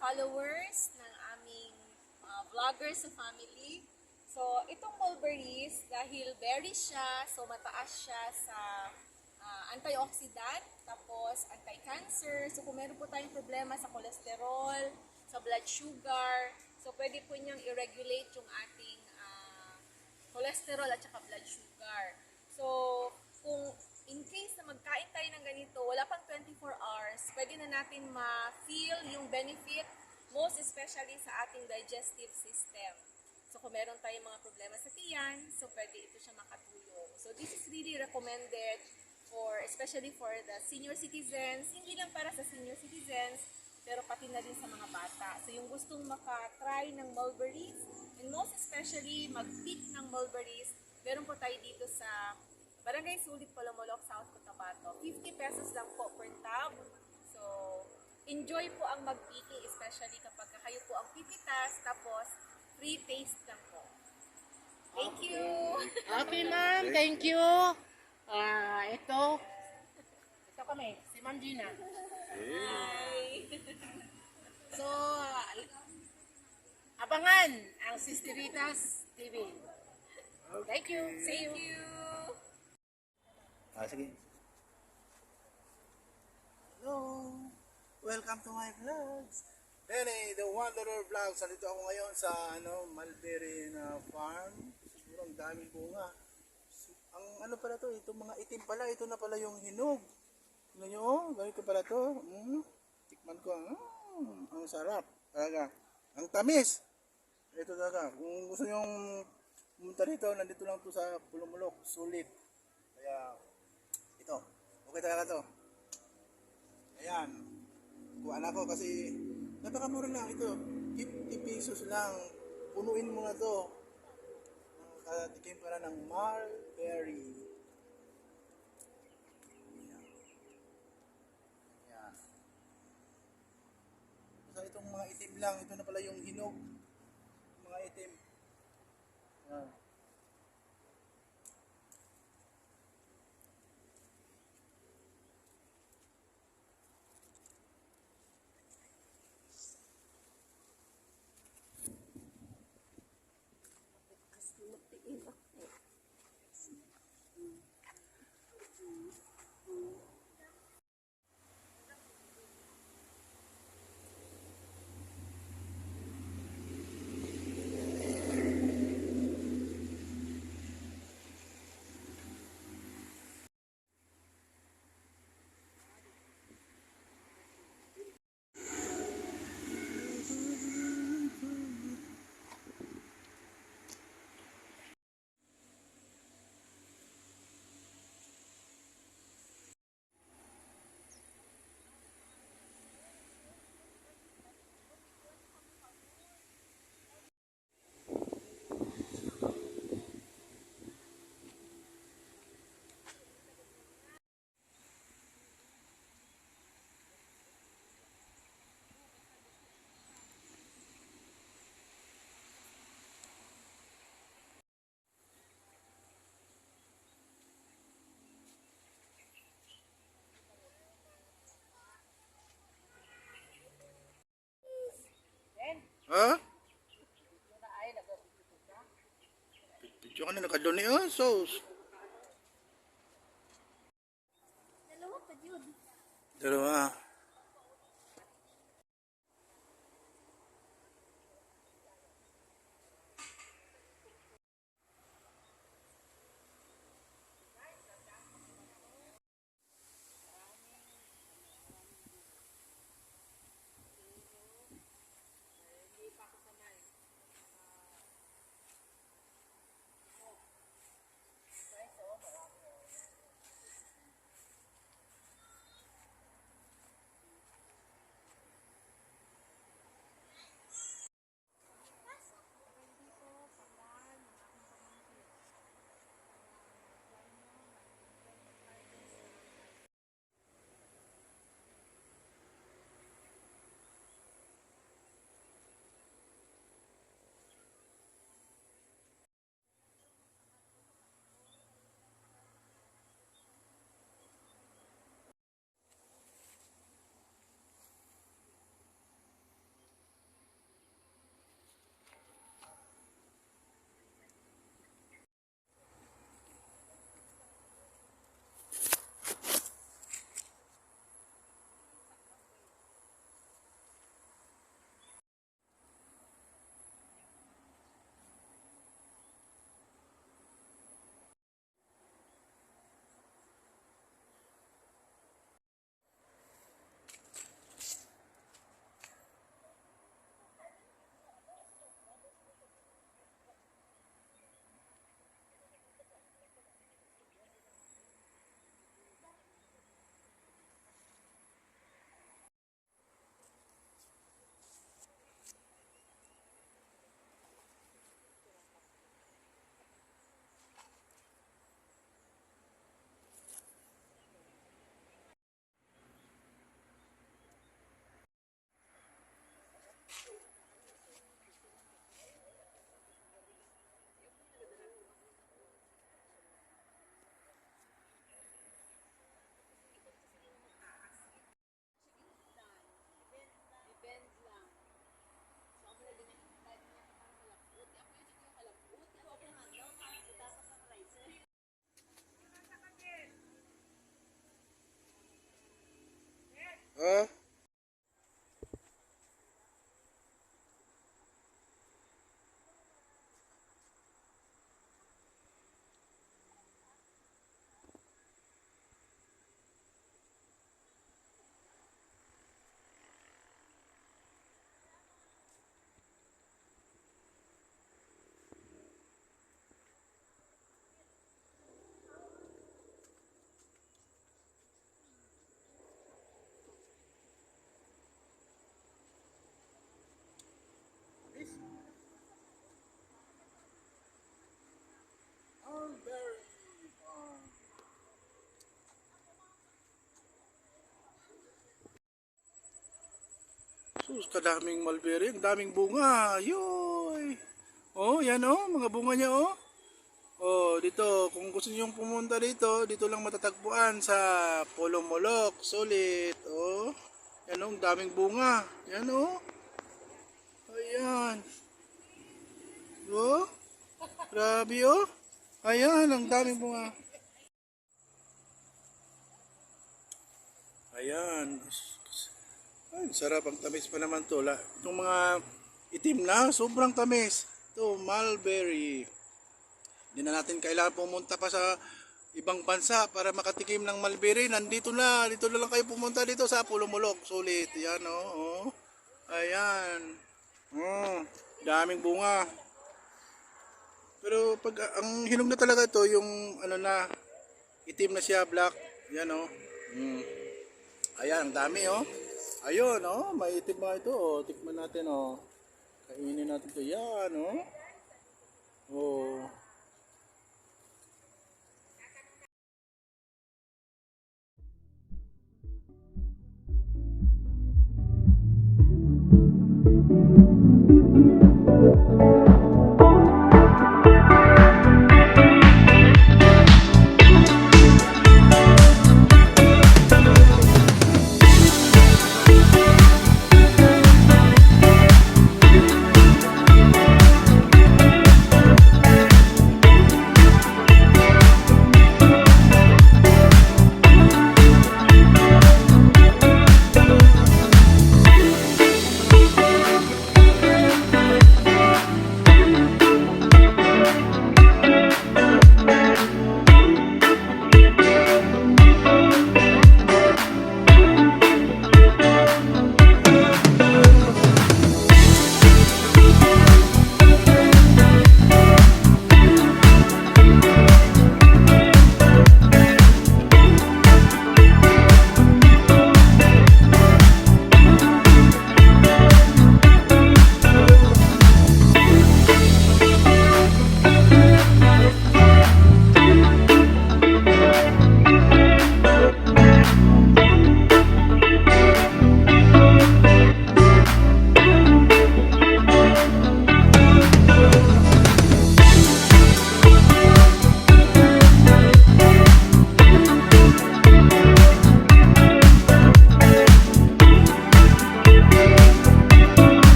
followers ng aming vloggers sa family. So, itong mulberries, dahil berry siya, so mataas siya sa antioxidant, tapos anti-cancer. So, kung meron po tayong problema sa cholesterol, sa blood sugar, so pwede po niyang i-regulate yung ating cholesterol at saka blood sugar. So, kung in case na magkain tayo ng ganito, wala pang 24 hours, pwede na natin ma-feel yung benefit, most especially sa ating digestive system. So, kung meron tayong mga problema sa tiyan, so pwede ito siya makatulong. So, this is really recommended especially for the senior citizens, hindi lang para sa senior citizens, pero pati na din sa mga bata. So, yung gustong makatry ng mulberries, and most especially mag-pick ng mulberries, meron po tayo dito sa Barangay Sulit, Palomolok, South Cotabato. 50 pesos lang po per tub. So, enjoy po ang mag-picking, especially kapag kayo po ang pipitas, tapos free taste lang po. Thank you! Okay, ma'am. Thank you. Ito kami, si Ma'am Gina. Hi! So, abangan ang Sisteritas TV. Thank you. See you. Thank you! Sige. Hello! Welcome to my vlogs! Benny, the Wanderer Vlogs. Nandito ako ngayon sa Mulberry na farm. Siguro ang daming bunga. Ang pala to, itong mga itim pala, ito na pala yung hinog. Tingnan nyo, ganito pala to. Tikman ko, ang sarap. Talaga. Ang tamis. Ito talaga. Kung gusto nyo pumunta dito, nandito lang to sa Pulumulok, Sulit. Kaya, ito. Okay talaga to. Ayan. Kuhaan ako kasi napakamura lang ito. 50 pesos lang. Punuin mo na to. Tikim ka na ng mulberry. Ayan. So itong mga itim lang. Ito na pala yung hinog. Mga itim. Ayan. Ha? Picture ka na nakadon ni sauce. Dalawa pa yun. Dalawa. Ah. Mulberry Farm. Sus, kadaming mulberry, ang daming bunga. Yoy! Oh, yan oh, mga bunga niya oh. Oh, dito, kung gusto niyo pumunta dito, dito lang matatagpuan sa Polomolok, Sulit. Oh, yan oh, ang daming bunga. Yan oh. Ayan. Oh, grabe oh. Ayan, ang daming bunga. Ayan. Ay, sarap, ang tamis pa naman to. Itong mga itim na, sobrang tamis. Ito, mulberry. Hindi na natin kailangan pumunta pa sa ibang bansa para makatikim ng mulberry. Nandito na, dito na lang kayo pumunta dito sa Polomolok. Sulit, yan oh. Ayan. Daming bunga. Pero pag ang hinog na talaga ito, yung ano na, itim na siya, black. Yan oh. Ayan, ang dami oh. Ayun, oh, may itim ba ito? Oh, tikman natin, oh. Kainin natin ito. Yan, oh. Oh.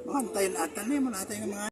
Antayin at tanim mo natin yung mga